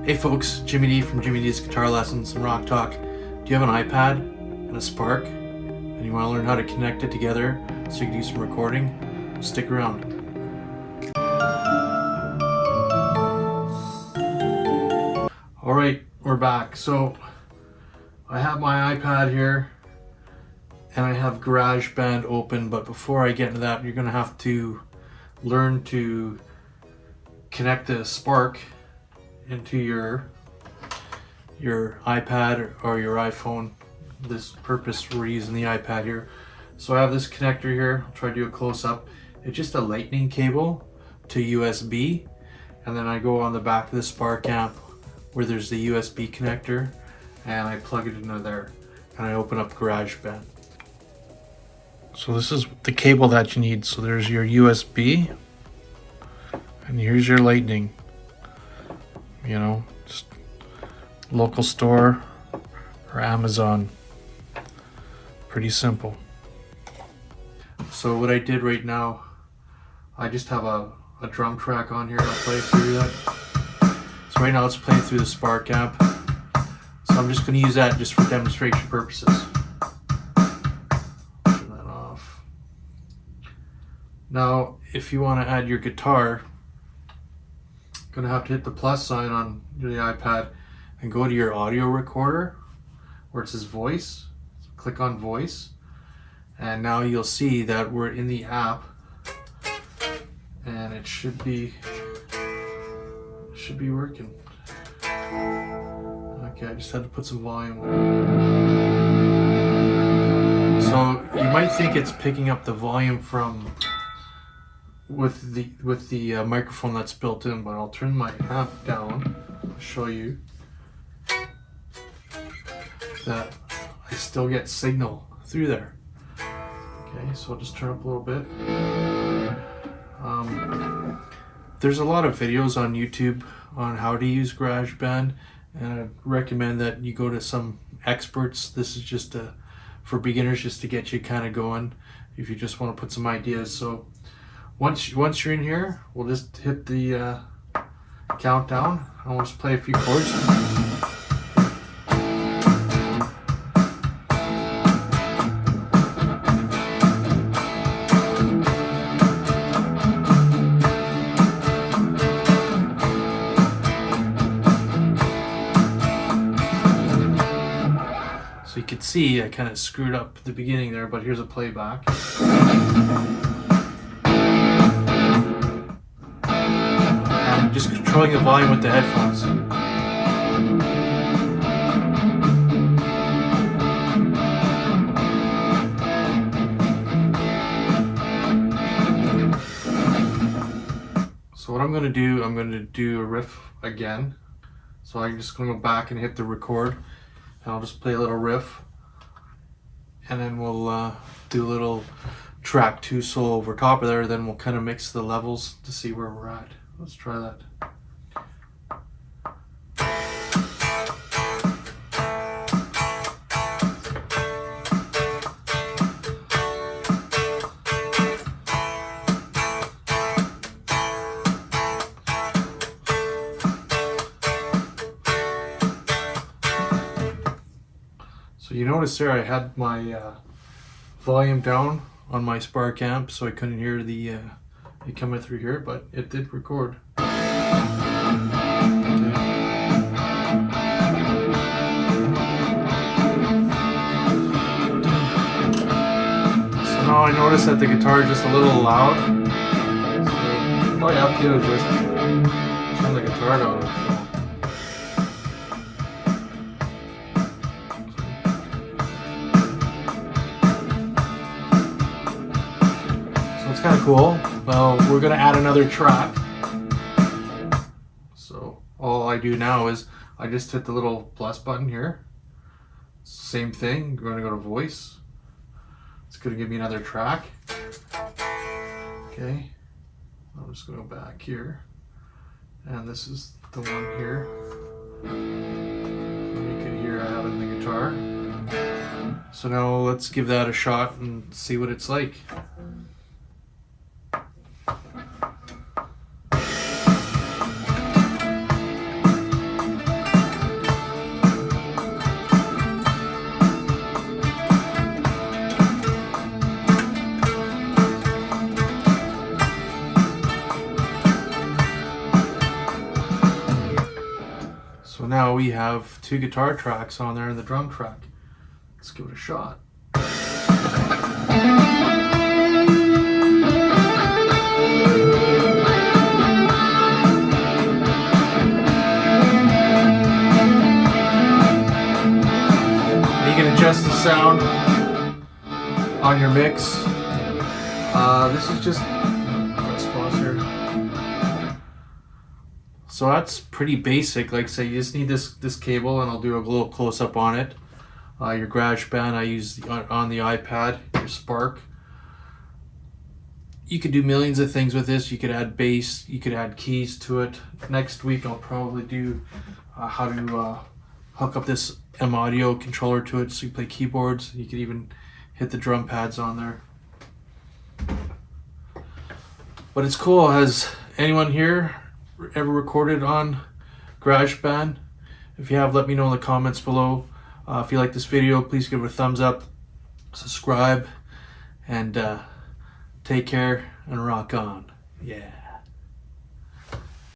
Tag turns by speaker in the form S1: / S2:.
S1: Hey folks, Jimmy D from Jimmy D's Guitar Lessons and Rock Talk. Do you have an iPad and a Spark and you want to learn how to connect it together so you can do some recording? Stick around. Alright, we're back. So I have my iPad here and I have GarageBand open, but before I get into that, you're going to have to learn to connect the Spark into your iPad or your iPhone. This purpose we're using the iPad here. So I have this connector here. I'll try to do a close-up. It's just a lightning cable to USB, and then I go on the back of the Spark amp where there's the USB connector and I plug it into there and I open up GarageBand. So this is the cable that you need. So there's your USB and here's your lightning. You know, just local store or Amazon. Pretty simple. So what I did right now, I just have a drum track on here. I'll play through that. So right now it's playing through the Spark amp. So I'm just going to use that just for demonstration purposes. Turn that off. Now, if you want to add your guitar, gonna have to hit the plus sign on the iPad and go to your audio recorder where it says voice. So click on voice, and now you'll see that we're in the app, and it should be working. Okay, I just had to put some volume there. So you might think it's picking up the volume from with the microphone that's built in, but I'll turn my amp down to show you that I still get signal through there. Okay, so I'll just turn up a little bit. There's a lot of videos on YouTube on how to use GarageBand, and I recommend that you go to some experts. This is just for beginners, just to get you kind of going if you just want to put some ideas. So once you're in here, we'll just hit the countdown and we'll just play a few chords. So you can see I kind of screwed up the beginning there, but here's a playback. Just controlling the volume with the headphones. So what I'm going to do a riff again. So I'm just going to go back and hit the record, and I'll just play a little riff, and then we'll do a little track 2 solo over top of there. Then we'll kind of mix the levels to see where we're at. Let's try that. So you notice there I had my volume down on my Spark amp, so I couldn't hear the it coming through here, but it did record. Okay. So now I notice that the guitar is just a little loud. So all you have to do is just turn the guitar down. It's kind of cool. Well, we're going to add another track. So all I do now is I just hit the little plus button here. Same thing. We're going to go to voice. It's going to give me another track. Okay. I'm just going to go back here. And this is the one here. And you can hear I have it in the guitar. So now let's give that a shot and see what it's like. So now we have 2 guitar tracks on there and the drum track. Let's give it a shot. You can adjust the sound on your mix. This is just sponsor. So that's pretty basic. Like I say, you just need this cable, and I'll do a little close up on it. Your GarageBand I use on the iPad. Your Spark. You could do millions of things with this. You could add bass. You could add keys to it. Next week I'll probably do how to hook up this audio controller to it so you play keyboards. You could even hit the drum pads on there. But it's cool. Has anyone here ever recorded on GarageBand? If you have, let me know in the comments below. If you like this video, please give it a thumbs up, subscribe, and take care and rock on. Yeah.